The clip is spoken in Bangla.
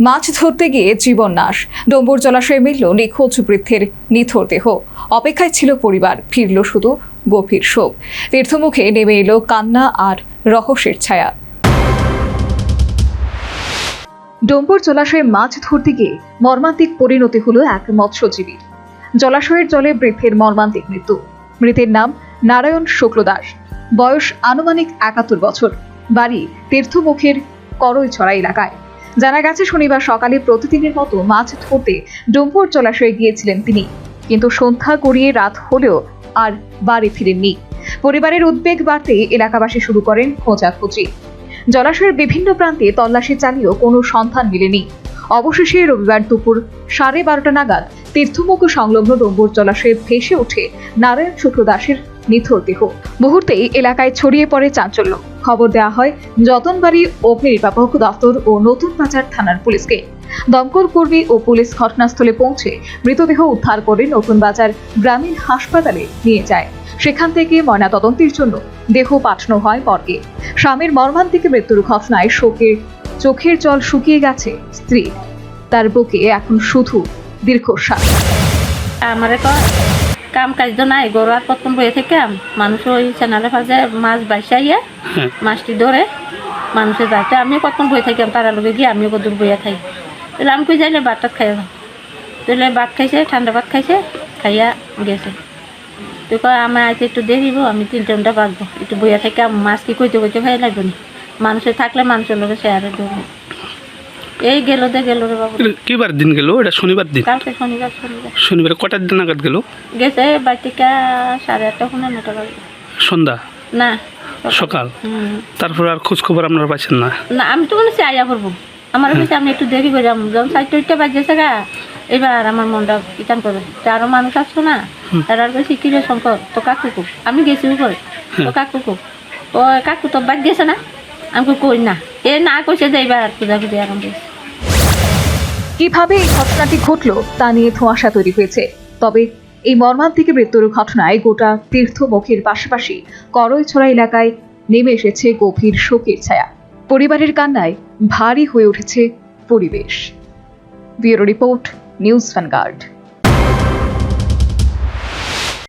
মাছ ধরতে গিয়ে জীবন নাশ। ডম্বুর জলাশয়ে মিলল নিখোঁজ বৃদ্ধের নিথর দেহ। অপেক্ষায় ছিল পরিবার, ফিরল শুধু গভীর শোক। তীর্থমুখে নেমে এলো কান্না আর রহস্যের ছায়া। ডম্বুর জলাশয়ে মাছ ধরতে গিয়ে মর্মান্তিক পরিণতি হলো এক মৎস্যজীবীর। জলাশয়ের জলে বৃদ্ধের মর্মান্তিক মৃত্যু। মৃতের নাম নারায়ণ শুক্ল দাস, বয়স আনুমানিক ৭১ বছর, বাড়ি তীর্থমুখের করইছড়া এলাকায়। জানা গেছে, শনিবার সকালে প্রতিদিনের মতো মাছ ধরতে ডম্বুর জলাশয়ে গিয়েছিলেন তিনি, কিন্তু সন্ধ্যা গড়িয়ে রাত হলেও আর বাড়ি ফিরেননি। পরিবারের উদ্বেগ বাড়তে এলাকাবাসী শুরু করেন খোঁজাখুঁজি। জলাশয়ের বিভিন্ন প্রান্তে তল্লাশি চালিয়েও কোনো সন্ধান মেলেনি। অবশেষে রবিবার দুপুর 12:30 নাগাদ তীর্থমুখ সংলগ্ন ডম্বুর জলাশয়ে ভেসে ওঠে নারায়ণ শুক্ল দাসের নিথর দেহ। মুহূর্তেই এলাকায় ছড়িয়ে পড়ে চাঞ্চল্য। খবর দেওয়া হয় যতনবাড়ি অগ্নিনির্বাপক দপ্তর ও নতুন বাজার থানার পুলিশকে। দমকল কর্মী ও পুলিশ ঘটনাস্থলে পৌঁছে মৃতদেহ উদ্ধার করে নতুন বাজার গ্রামীণ হাসপাতালে নিয়ে যায়। সেখান থেকে ময়নাতদন্তের জন্য দেহ পাঠানো হয় মর্গে। স্বামীর মর্মান্তিক মৃত্যুর ঘটনায় শোকে চোখের জল শুকিয়ে গেছে স্ত্রী। তার বুকে এখন শুধু দীর্ঘশ্বাস। আমার কাম কাজ তো নাই, গরু আর কতক্ষণ বয়ে থেকে মানুষ ওই চ্যানেলে ফাঁসে মাছ বাইসাইয়া মাছটি ধরে মানুষের যাইতে আমি কতক্ষণ বয়ে থাকি, তারা লোকে গিয়ে আমিও কদূর বইয়া থাকি। তাহলে আমি কই যাইলে ভাতটা খাইয়া যাও, তাহলে ভাত খাইছে, ঠান্ডা ভাত খাইছে, খাইয়া গেছে। তো কয় আমার আইতে একটু দেরিব, আমি 3টা বাজবো, একটু বইয়া থেকে মাছ কি কইতে কইতে ভাই লাগবে না। মানুষের থাকলে মানুষের লোকে শেয়ারে দেবো। এই গেল রে বাবু। কিবার দিন গেল? এটা শনিবার দিন। কালকে শনিবার কটার দিন নাগাদ গেল? গেছে বাড়ি থেকে 8:30 9টা বাজে। সন্ধ্যা না সকাল। তারপর আর খোঁজ খবর আপনারা পাচ্ছেন না? না, আমি তো বলেছি আয়া করবো, আমার কাছে আমি একটু দেরি করে যাবো, যখন 4টা বাজেছে গা। এবার আমার মনটা ইটান করবে, আরো মানুষ আসছো না, তারা আর বেশি কিরে শঙ্কর তো কাকু কুক, আমি গেছি উপরে তো কাকু কুক, ও কাকু তো বাদ গেছে না, আমি কই না, এ না কইছে যে এবার খুঁজাখুঁজি আরম্ভ হয়েছে। কিভাবে এই ঘটনাটি ঘটলো তা নিয়ে ধোঁয়াশা তৈরি হয়েছে। তবে এই মর্মান্তিক মৃত্যুর ঘটনায় গোটা তীর্থমুখের পাশাপাশি করইছড়া এলাকায় নেমে এসেছে গভীর শোকের ছায়া। পরিবারের কান্নায় ভারী হয়ে উঠেছে পরিবেশ। Bureau report, news vanguard.